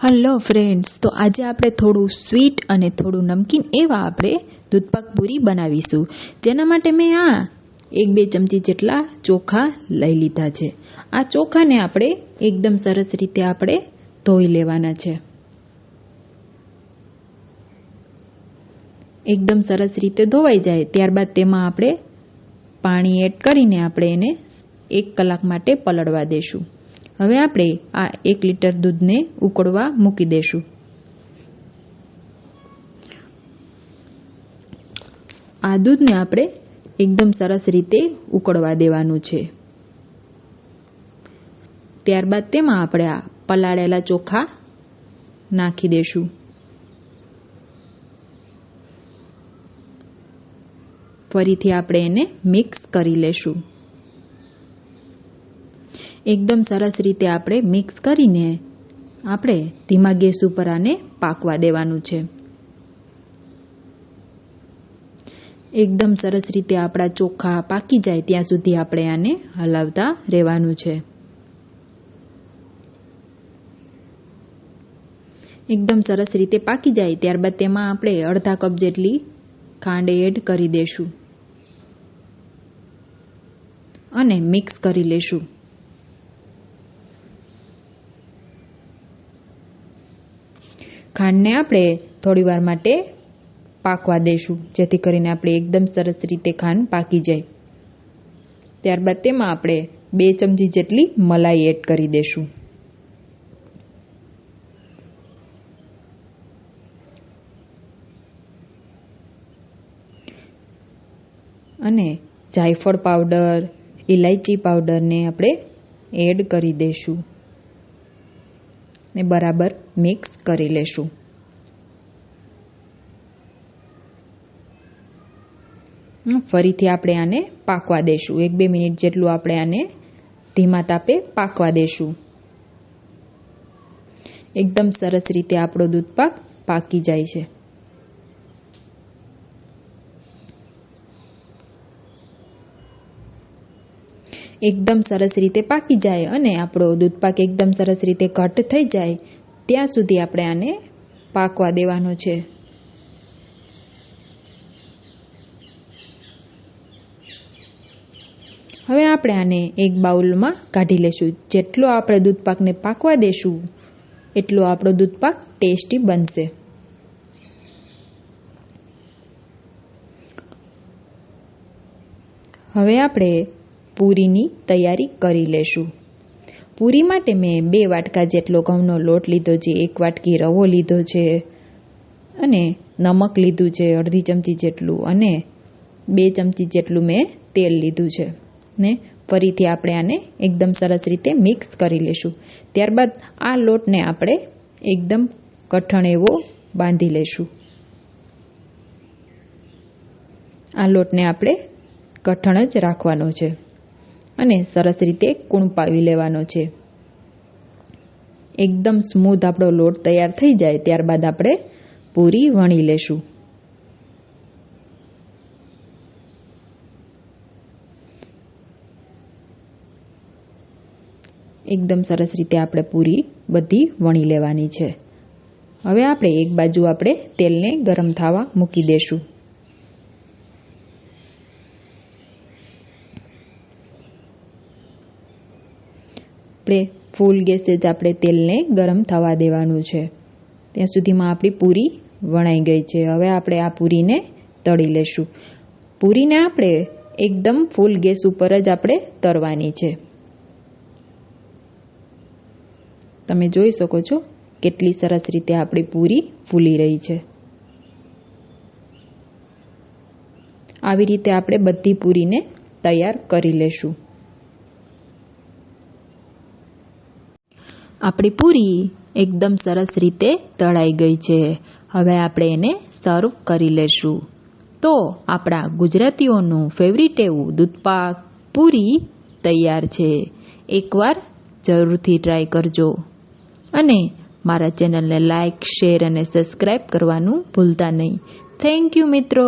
Hello friends, તો આજે આપણે થોડું સ્વીટ અને થોડું નમકીન એવા આપણે દૂધપાક પૂરી બનાવીશું. જેના માટે મેં 1-2 ચમચી જેટલા ચોખા લઈ લીધા છે. આ ચોખાને આપણે એકદમ સરસ રીતે આપણે ધોઈ લેવાના છે. એકદમ સરસ રીતે ધોવાઈ જાય ત્યારબાદ તેમાં આપણે પાણી એડ કરીને આપણે એને 1 કલાક માટે પલળવા દેશું. હવે આપણે આ 1 લીટર દૂધને ઉકળવા મૂકી દેશું. આ દૂધને આપણે એકદમ સરસ રીતે ઉકળવા દેવાનું છે. ત્યારબાદ તેમાં આપણે આ પલાળેલા ચોખા નાખી દેશું. ફરીથી આપણે એને મિક્સ કરી લેશું. એકદમ સરસ રીતે આપણે મિક્સ કરીને આપણે ધીમા ગેસ ઉપર આને પાકવા દેવાનું છે. એકદમ સરસ રીતે આપણા ચોખા પાકી જાય ત્યાં સુધી આપણે આને હલાવતા રહેવાનું છે. એકદમ સરસ રીતે પાકી જાય ત્યારબાદ તેમાં આપણે અડધા કપ જેટલી ખાંડ એડ કરી દેશું અને મિક્સ કરી લેશું. ખાંડને આપણે થોડીવાર માટે પાકવા દેશું જેથી કરીને આપણે એકદમ સરસ રીતે ખાંડ પાકી જાય. ત્યારબાદ તેમાં આપણે 2 ચમચી જેટલી મલાઈ એડ કરી દેશું. અને જાયફળ પાવડર, ઇલાયચી પાવડરને આપણે એડ કરી દઈશું ને બરાબર મિક્સ કરી લેશું. ફરીથી આપણે આને પાકવા દેશું. 1-2 મિનિટ જેટલું આપણે આને ધીમા તાપે પાકવા દેશું. એકદમ સરસ રીતે આપણો દૂધપાક પાકી જાય છે. એકદમ સરસ રીતે પાકી જાય અને આપણો દૂધપાક એકદમ સરસ રીતે ઘટ થઈ જાય ત્યાં સુધી આપણે આને પાકવા દેવાનો છે. હવે આપણે આને એક બાઉલમાં કાઢી લેશું. જેટલો આપણે દૂધપાકને પાકવા દેશું એટલો આપણો દૂધપાક ટેસ્ટી બનશે. હવે આપણે પૂરીની તૈયારી કરી લેશું. પૂરી માટે મેં 2 વાટકા જેટલો ઘઉંનો લોટ લીધો છે, 1 વાટકી રવો લીધો છે અને નમક લીધું છે અડધી ચમચી જેટલું અને 2 ચમચી જેટલું મેં તેલ લીધું છે ને ફરીથી આપણે આને એકદમ સરસ રીતે મિક્સ કરી લેશું. ત્યારબાદ આ લોટને આપણે એકદમ કઠણ એવો બાંધી લેશું. આ લોટને આપણે કઠણ જ રાખવાનો છે અને સરસ રીતે કૂણપાવી લેવાનો છે. એકદમ સ્મૂથ આપણો લોટ તૈયાર થઈ જાય ત્યારબાદ આપણે પૂરી વણી લેશું. એકદમ સરસ રીતે આપણે પૂરી બધી વણી લેવાની છે. હવે આપણે એક બાજુ આપણે તેલને ગરમ થવા મૂકી દેશું. આપણે ફૂલ ગેસે જ આપણે તેલને ગરમ થવા દેવાનું છે. ત્યાં સુધીમાં આપણી પૂરી વણાઈ ગઈ છે. હવે આપણે આ પૂરીને તળી લેશું. પૂરીને આપણે એકદમ ફૂલ ગેસ ઉપર જ આપણે તળવાની છે. તમે જોઈ શકો છો કેટલી સરસ રીતે આપણી પૂરી ફૂલી રહી છે. આવી રીતે આપણે બધી પૂરીને તૈયાર કરી લેશું. આપણી પૂરી એકદમ સરસ રીતે તળાઈ ગઈ છે. હવે આપણે એને સર્વ કરી લેશું. તો આપણા ગુજરાતીઓનું ફેવરિટ એવું દૂધપાક પૂરી તૈયાર છે. એકવાર જરૂરથી ટ્રાય કરજો અને મારા ચેનલને લાઈક, શેર અને સબસ્ક્રાઈબ કરવાનું ભૂલતા નહીં. થેન્ક યુ મિત્રો.